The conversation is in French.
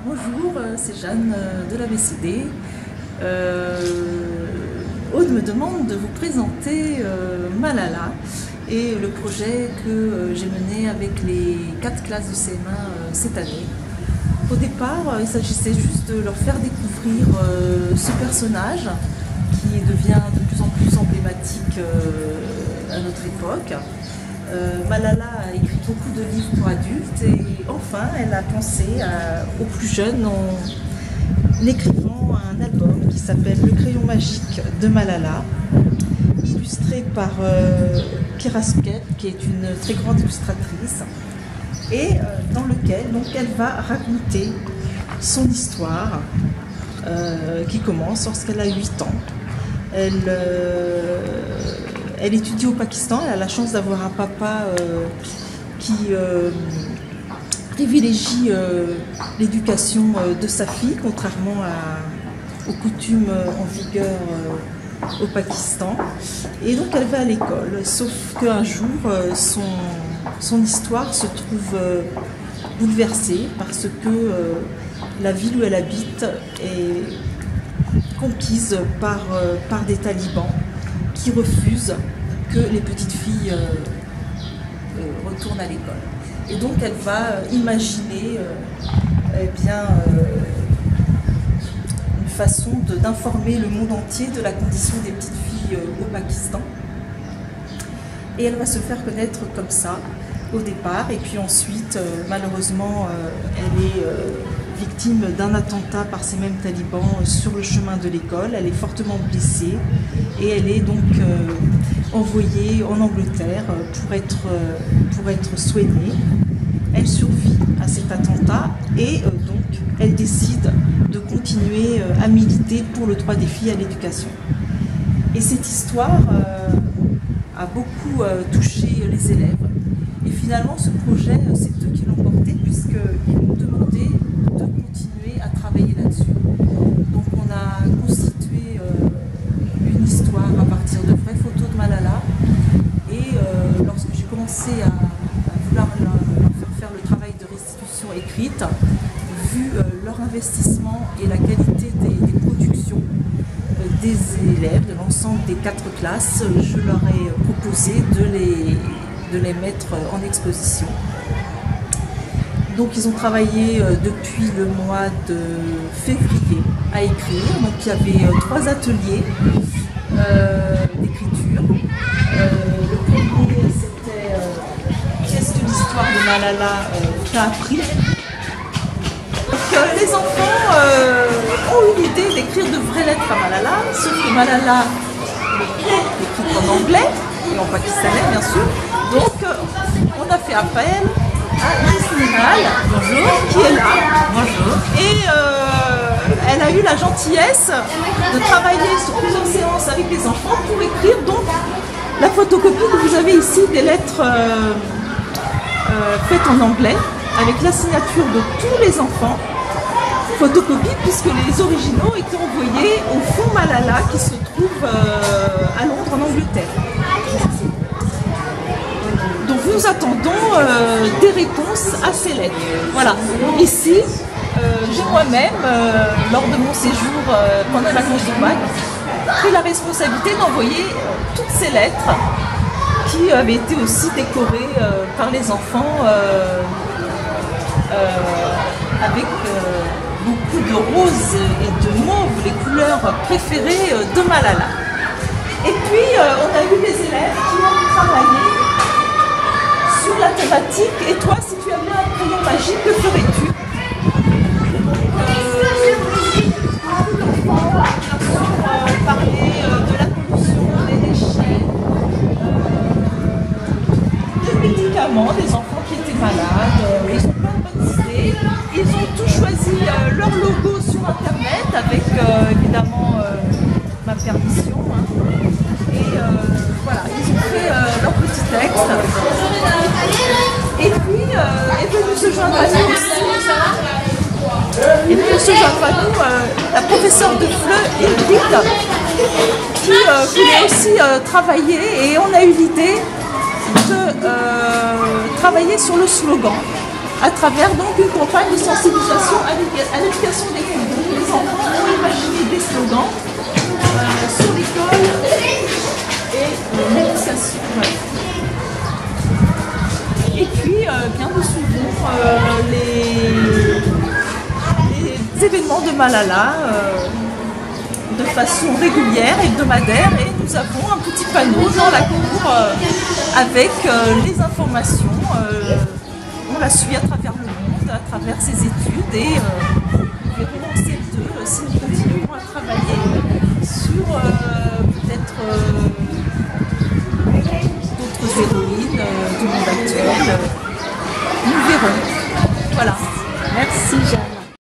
Bonjour, c'est Jeanne de la BCD. Aude me demande de vous présenter Malala et le projet que j'ai mené avec les 4 classes de CM1 cette année. Au départ, il s'agissait juste de leur faire découvrir ce personnage qui devient de plus en plus emblématique à notre époque. Malala a écrit beaucoup de livres pour adultes et enfin elle a pensé aux plus jeunes en écrivant un album qui s'appelle Le crayon magique de Malala, illustré par Kira Sket, qui est une très grande illustratrice, et dans lequel donc, elle va raconter son histoire qui commence lorsqu'elle a 8 ans. Elle étudie au Pakistan, elle a la chance d'avoir un papa qui privilégie l'éducation de sa fille, contrairement aux coutumes en vigueur au Pakistan. Et donc elle va à l'école, sauf qu'un jour, son histoire se trouve bouleversée parce que la ville où elle habite est conquise par des talibans qui refusent que les petites filles retournent à l'école. Et donc elle va imaginer une façon d'informer le monde entier de la condition des petites filles au Pakistan. Et elle va se faire connaître comme ça au départ, et puis ensuite malheureusement elle est victime d'un attentat par ces mêmes talibans sur le chemin de l'école. Elle est fortement blessée et elle est donc envoyée en Angleterre pour être soignée. Elle survit à cet attentat et donc elle décide de continuer à militer pour le droit des filles à l'éducation. Et cette histoire a beaucoup touché les élèves. Et finalement, ce projet, c'est eux qui l'ont porté puisqu'ils m'ont demandé de continuer à travailler là-dessus. Donc on a constitué une histoire à partir de vraies photos de Malala. Et lorsque j'ai commencé à vouloir leur faire le travail de restitution écrite, vu leur investissement et la qualité des productions des élèves, de l'ensemble des 4 classes, je leur ai proposé de les mettre en exposition. Donc ils ont travaillé depuis le mois de février à écrire. Donc il y avait 3 ateliers d'écriture. Le premier c'était qu'est-ce que l'histoire de Malala t'a appris. Donc les enfants ont eu l'idée d'écrire de vraies lettres à Malala, sauf que Malala l'écrit en anglais et en pakistanais bien sûr. Donc on a fait appel à Ismaël, bonjour, qui est là. Bonjour. Et elle a eu la gentillesse de travailler sur plusieurs séances avec les enfants pour écrire donc la photocopie que vous avez ici des lettres faites en anglais avec la signature de tous les enfants. Photocopie puisque les originaux étaient envoyés au fonds Malala qui se trouve à Londres en Angleterre. Donc nous attendons des réponses à ces lettres. Voilà, ici, j'ai moi-même, lors de mon séjour pendant les vacances du bac, pris la responsabilité d'envoyer toutes ces lettres qui avaient été aussi décorées par les enfants avec beaucoup de roses et de mauve, les couleurs préférées de Malala. Et puis, on a eu des élèves qui ont travaillé sur la thématique. Et toi, si tu avais un crayon magique, que ferais-tu? Parler de la pollution, des déchets, des médicaments, des enfants qui étaient malades. Ils ont plein de bonnes idées. Ils ont tous choisi leur logo sur internet avec évidemment ma permission. Et voilà, ils ont fait leur petit texte. Et puis est venue se joindre à nous aussi. Et puis se joindre à nous la professeure de FLE, Edith, qui voulait aussi travailler, et on a eu l'idée de travailler sur le slogan. à travers donc une campagne de sensibilisation à l'éducation des filles. Donc, les enfants ont imaginé des slogans sur l'école et l'éducation. Ouais. Et puis, bien nous suivons les événements de Malala de façon régulière, hebdomadaire, et nous avons un petit panneau dans la cour avec les informations. On la suit à travers le monde, à travers ses études, et nous verrons en CM2 si nous